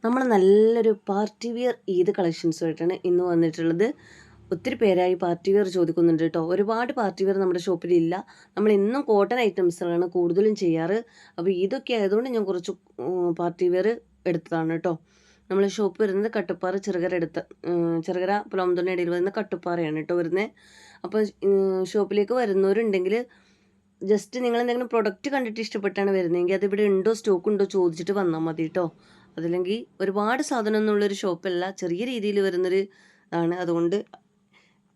നമ്മൾ നല്ലൊരു party wear Eid കളക്ഷൻസുമായിട്ടാണ് ഇന്ന് വന്നിട്ടുള്ളത്. ഒത്തിരി പേരായി പാർട്ടി വെയർ ചോദിക്കുന്നുണ്ട് കേട്ടോ. ഒരുപാട് പാർട്ടി വെയർ നമ്മുടെ ഷോപ്പിലില്ല. നമ്മൾ ഇന്നും കോട്ടൺ ഐറ്റംസുകളാണ് കൂടുതലും ചെയ്യാറ്. അപ്പോൾ ഇതൊക്കെ ആയതുകൊണ്ട് ഞാൻ കുറച്ച് പാർട്ടി വെയർ എടുത്തതാണ് കേട്ടോ. നമ്മളെ ഷോപ്പ് വരുന്നത് കട്ടുപ്പാറ ചെറുകര പുലാമന്തോണിന് ഇടയിൽ വരുന്ന കട്ടുപ്പാറയാണ് കേട്ടോ വരുന്നത്. അപ്പോൾ ഷോപ്പിലേക്ക് വരുന്നവരുണ്ടെങ്കിൽ ജസ്റ്റ് നിങ്ങൾ എന്തെങ്കിലും പ്രൊഡക്റ്റ് കണ്ടിട്ട് ഇഷ്ടപ്പെട്ടാണ് വരുന്നതെങ്കിൽ അതിവിടെ ഉണ്ടോ സ്റ്റോക്ക് ഉണ്ടോ ചോദിച്ചിട്ട് വന്നാൽ മതി കേട്ടോ. അതില്ലെങ്കിൽ ഒരുപാട് സാധനം എന്നുള്ളൊരു ഷോപ്പല്ല, ചെറിയ രീതിയിൽ വരുന്നൊരു ആണ്. അതുകൊണ്ട്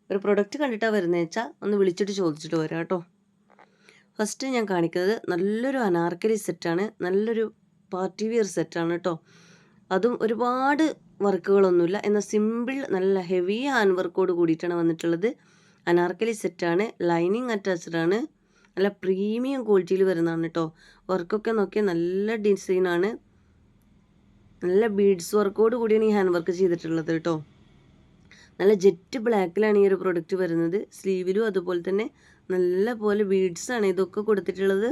ഒരു പ്രൊഡക്റ്റ് കണ്ടിട്ടാണ് വരുന്നത് വെച്ചാൽ ഒന്ന് വിളിച്ചിട്ട് ചോദിച്ചിട്ട് വരാം കേട്ടോ. ഫസ്റ്റ് ഞാൻ കാണിക്കുന്നത് നല്ലൊരു അനാർക്കലി സെറ്റാണ്, നല്ലൊരു പാർട്ടി വെയർ സെറ്റാണ് കേട്ടോ. അതും ഒരുപാട് വർക്കുകളൊന്നുമില്ല, എന്നാൽ സിമ്പിൾ നല്ല ഹെവി ഹാൻഡ് വർക്കോട് കൂടിയിട്ടാണ് വന്നിട്ടുള്ളത്. അനാർക്കലി സെറ്റാണ്, ലൈനിങ് അറ്റാച്ച്ഡ് ആണ്, നല്ല പ്രീമിയം ക്വാളിറ്റിയിൽ വരുന്നതാണ് കേട്ടോ. വർക്കൊക്കെ നോക്കിയാൽ നല്ല ഡിസൈനാണ്, നല്ല ബീഡ്സ് വർക്കോട് കൂടിയാണ് ഈ ഹാൻഡ് വർക്ക് ചെയ്തിട്ടുള്ളത് കേട്ടോ. നല്ല ജെറ്റ് ബ്ലാക്കിലാണ് ഈ ഒരു പ്രൊഡക്റ്റ് വരുന്നത്. സ്ലീവിലും അതുപോലെ തന്നെ നല്ല പോലെ ബീഡ്സ് ആണ് ഇതൊക്കെ കൊടുത്തിട്ടുള്ളത്.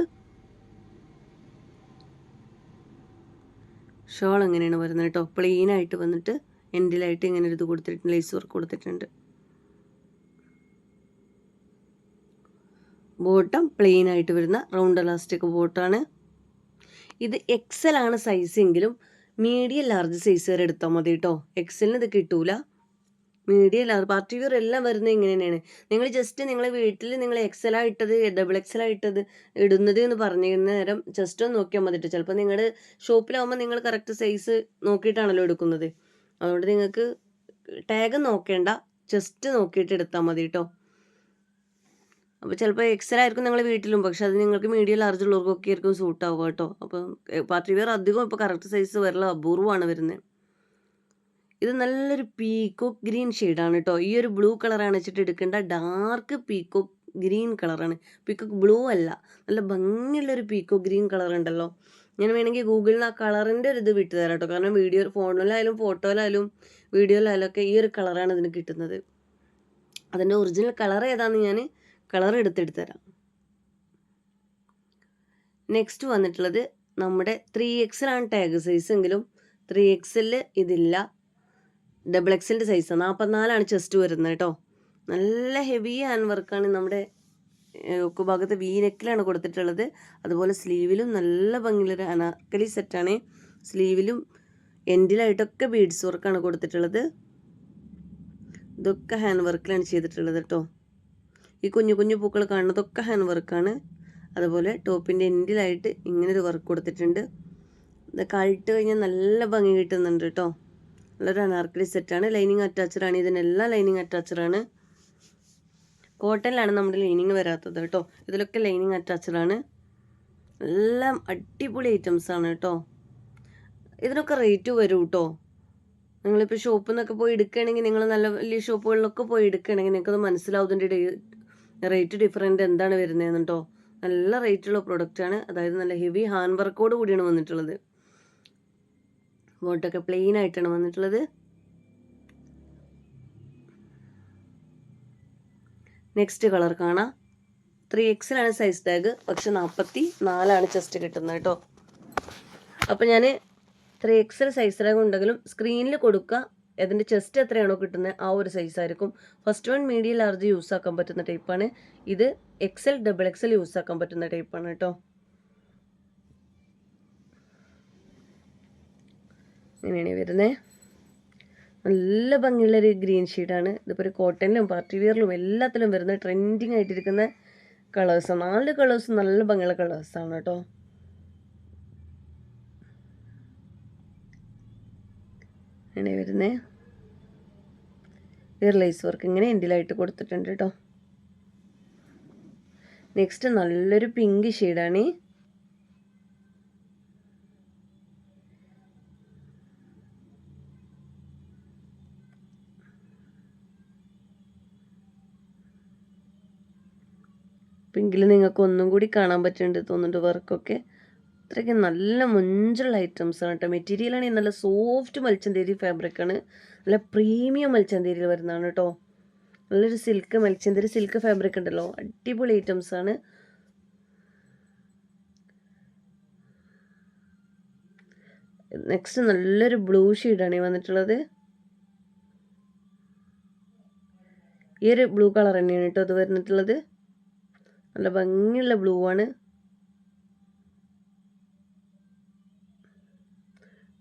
ഷോൾ എങ്ങനെയാണ് വരുന്നത് കേട്ടോ, പ്ലെയിൻ ആയിട്ട് വന്നിട്ട് എൻഡിലായിട്ട് ഇങ്ങനെ ഒരു ഇത് കൊടുത്തിട്ടുണ്ട്, ലേസ് വർക്ക് കൊടുത്തിട്ടുണ്ട്. ബോട്ടം പ്ലെയിൻ ആയിട്ട് വരുന്ന റൗണ്ട് എലാസ്റ്റിക് ബോട്ടാണ്. ഇത് എക്സൽ ആണ് സൈസെങ്കിലും മീഡിയം ലാർജ് സൈസ് വരെ എടുത്താൽ മതി കേട്ടോ. എക്സലിന് ഇത് കിട്ടൂല. മീഡിയം ലാർജ് പാർട്ടി വെയർ എല്ലാം വരുന്നത് ഇങ്ങനെ തന്നെയാണ്. നിങ്ങൾ ജസ്റ്റ് നിങ്ങളെ വീട്ടിൽ നിങ്ങൾ എക്സലായിട്ടത് ഡബിൾ ഇടുന്നത് എന്ന് പറഞ്ഞു നേരം ജസ്റ്റ് ഒന്ന് നോക്കിയാൽ മതി കേട്ടോ. ചിലപ്പോൾ നിങ്ങളുടെ ഷോപ്പിലാവുമ്പോൾ നിങ്ങൾ കറക്റ്റ് സൈസ് നോക്കിയിട്ടാണല്ലോ എടുക്കുന്നത്. അതുകൊണ്ട് നിങ്ങൾക്ക് ടാഗ് നോക്കേണ്ട, ജസ്റ്റ് നോക്കിയിട്ട് എടുത്താൽ മതി കേട്ടോ. അപ്പോൾ ചിലപ്പോൾ എക്സലായിരിക്കും നിങ്ങൾ വീട്ടിലും, പക്ഷെ അത് നിങ്ങൾക്ക് മീഡിയം ലാർജ് ഉള്ളവർക്കൊക്കെ ആയിരിക്കും സൂട്ട് ആവുക കേട്ടോ. അപ്പം പാർട്ടി വെയർ അധികം ഇപ്പോൾ കറക്റ്റ് സൈസ് വരല അപൂർവമാണ് വരുന്നത്. ഇത് നല്ലൊരു പീക്കോക്ക് ഗ്രീൻ ഷെയ്ഡാണ് കേട്ടോ. ഈ ഒരു ബ്ലൂ കളറാണ് വെച്ചിട്ട് എടുക്കേണ്ട, ഡാർക്ക് പീക്കോക്ക് ഗ്രീൻ കളറാണ്, പീക്കോക്ക് ബ്ലൂ അല്ല. നല്ല ഭംഗിയുള്ളൊരു പീക്കോക്ക് ഗ്രീൻ കളർ ഉണ്ടല്ലോ. ഞാൻ വേണമെങ്കിൽ ഗൂഗിളിൽ ആ കളറിൻ്റെ ഒരു ഇത് വിട്ടു തരാം കേട്ടോ. കാരണം ഫോണിലായാലും ഫോട്ടോയിലായാലും വീഡിയോയിലായാലും ഒക്കെ ഈ ഒരു കളറാണ് ഇതിന് കിട്ടുന്നത്. അതിൻ്റെ ഒറിജിനൽ കളർ ഏതാണെന്ന് ഞാൻ കളർ എടുത്തെടുത്ത് തരാം. നെക്സ്റ്റ് വന്നിട്ടുള്ളത് നമ്മുടെ 3XL ആണ് ടാഗ് സൈസ്, എങ്കിലും 3XL ഇതില്ല. ഡബിൾ എക്സലിൻ്റെ സൈസ് 44 ചെസ്റ്റ് വരുന്നത് കേട്ടോ. നല്ല ഹെവി ഹാൻഡ് വർക്കാണ്. നമ്മുടെ ഒക്കെ ഭാഗത്ത് വീനെക്കിലാണ് കൊടുത്തിട്ടുള്ളത്. അതുപോലെ സ്ലീവിലും നല്ല ഭംഗിയുള്ളൊരു അനാർക്കലി സെറ്റാണ്. സ്ലീവിലും എൻഡിലായിട്ടൊക്കെ ബീഡ്സ് വർക്കാണ് കൊടുത്തിട്ടുള്ളത്. ഇതൊക്കെ ഹാൻഡ് വർക്കിലാണ് ചെയ്തിട്ടുള്ളത് കേട്ടോ. ഈ കുഞ്ഞു കുഞ്ഞു പൂക്കൾ കാണുന്നതൊക്കെ ഹാൻഡ് വർക്കാണ്. അതുപോലെ ടോപ്പിൻ്റെ എൻഡിലായിട്ട് ഇങ്ങനൊരു വർക്ക് കൊടുത്തിട്ടുണ്ട്. ഇതൊക്കെ അഴിട്ട് കഴിഞ്ഞാൽ നല്ല ഭംഗി കിട്ടുന്നുണ്ട് കേട്ടോ. നല്ലൊരു അനാർക്കലി സെറ്റാണ്. ലൈനിങ് അറ്റാച്ചറാണ്, ഇതിനെല്ലാം ലൈനിങ് അറ്റാച്ചറാണ്. കോട്ടണിലാണ് നമ്മുടെ ലൈനിങ് വരാത്തത് കേട്ടോ. ഇതിലൊക്കെ ലൈനിങ് അറ്റാച്ചറാണ്. എല്ലാം അടിപൊളി ഐറ്റംസാണ് കേട്ടോ. ഇതിനൊക്കെ റേറ്റ് വരും കേട്ടോ. നിങ്ങളിപ്പോൾ ഷോപ്പിൽ നിന്നൊക്കെ പോയി എടുക്കുകയാണെങ്കിൽ, നിങ്ങൾ നല്ല വലിയ ഷോപ്പുകളിലൊക്കെ പോയി എടുക്കുകയാണെങ്കിൽ നിങ്ങൾക്കത് മനസ്സിലാവും ഇതിൻ്റെ റേറ്റ് ഡിഫറൻറ്റ് എന്താണ് വരുന്നതെന്ന് കേട്ടോ. നല്ല റേറ്റുള്ള പ്രൊഡക്റ്റാണ്. അതായത് നല്ല ഹെവി ഹാൻഡ് വർക്കോട് കൂടിയാണ് വന്നിട്ടുള്ളത്. ബോട്ടൊക്കെ പ്ലെയിൻ ആയിട്ടാണ് വന്നിട്ടുള്ളത്. നെക്സ്റ്റ് കളർ കാണാം. 3XL ആണ് സൈസ് ടാഗ്, പക്ഷെ 44 ചെസ്റ്റ് കിട്ടുന്നത് കേട്ടോ. അപ്പോൾ ഞാൻ 3XL സൈസ് ടാഗ് ഉണ്ടെങ്കിലും സ്ക്രീനിൽ കൊടുക്കുക, അതിൻ്റെ ചെസ്റ്റ് എത്രയാണോ കിട്ടുന്നത് ആ ഒരു സൈസായിരിക്കും. First one medium large use ആക്കാൻ പറ്റുന്ന ടൈപ്പാണ്. ഇത് XL XXL യൂസ് ആക്കാൻ പറ്റുന്ന ടൈപ്പാണ് കേട്ടോ. ഇങ്ങനെയാണ് വരുന്നത്. നല്ല ഭംഗിയുള്ളൊരു ഗ്രീൻ ഷെയ്ഡാണ്. ഇതിപ്പോൾ ഒരു കോട്ടണിലും പാർട്ടി വെയറിലും എല്ലാത്തിലും വരുന്ന ട്രെൻഡിങ് ആയിട്ടിരിക്കുന്ന കളേഴ്സ്. 4 കളേഴ്സും നല്ല ഭംഗിയുള്ള കളേഴ്സാണ് കേട്ടോ. ഇങ്ങനെ വരുന്നത് ലേസ് വർക്ക് ഇങ്ങനെ എൻഡിലായിട്ട് കൊടുത്തിട്ടുണ്ട് കേട്ടോ. നെക്സ്റ്റ് നല്ലൊരു പിങ്ക് ഷെയ്ഡാണ്. പിങ്കിൽ നിങ്ങൾക്ക് ഒന്നും കൂടി കാണാൻ പറ്റുന്നുണ്ട് തോന്നുന്നുണ്ട് വർക്കൊക്കെ. അത്രയ്ക്ക് നല്ല മൊഞ്ചുള്ള ഐറ്റംസാണ് കേട്ടോ. മെറ്റീരിയലാണെങ്കിൽ നല്ല സോഫ്റ്റ് മൽച്ചന്തേരി ഫാബ്രിക്കാണ്. നല്ല പ്രീമിയം മൽച്ചന്തേരിയിൽ വരുന്നതാണ് കേട്ടോ. നല്ലൊരു സിൽക്ക് ഫാബ്രിക് ഉണ്ടല്ലോ, അടിപൊളി ഐറ്റംസാണ്. നെക്സ്റ്റ് നല്ലൊരു ബ്ലൂ ഷെയ്ഡാണ് ഈ വന്നിട്ടുള്ളത്. ഈ ഒരു ബ്ലൂ കളർ തന്നെയാണ് കേട്ടോ അത് വരുന്നിട്ടുള്ളത്. നല്ല ഭംഗിയുള്ള ബ്ലൂ ആണ്.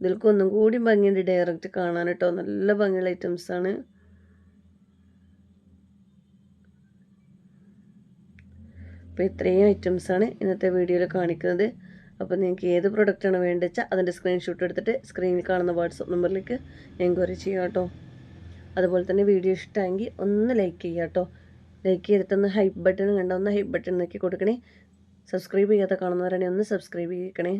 ഇതിൽക്ക് ഒന്നും കൂടി ഭംഗിയുണ്ട് ഡയറക്റ്റ് കാണാൻ കേട്ടോ. നല്ല ഭംഗിയുള്ള ഐറ്റംസ് ആണ്. അപ്പോൾ ഇത്രയും ഐറ്റംസാണ് ഇന്നത്തെ വീഡിയോയിൽ കാണിക്കുന്നത്. അപ്പോൾ നിങ്ങൾക്ക് ഏത് പ്രൊഡക്റ്റാണ് വേണ്ടത് വെച്ചാൽ അതിൻ്റെ സ്ക്രീൻഷോട്ട് എടുത്തിട്ട് സ്ക്രീനിൽ കാണുന്ന വാട്സപ്പ് നമ്പറിലേക്ക് എൻക്വയറി ചെയ്യാം കേട്ടോ. അതുപോലെ തന്നെ വീഡിയോ ഇഷ്ടമെങ്കിൽ ഒന്ന് ലൈക്ക് ചെയ്യുക കേട്ടോ. ലൈക്ക് ചെയ്തിട്ടൊന്ന് ഹൈപ്പ് ബട്ടൺ കണ്ടോ, ഒന്ന് ഹൈപ്പ് ബട്ടൺ നോക്കി കൊടുക്കണേ. സബ്സ്ക്രൈബ് ചെയ്യാത്ത കാണുന്നവരാണെങ്കിൽ ഒന്ന് സബ്സ്ക്രൈബ് ചെയ്യിക്കണേ.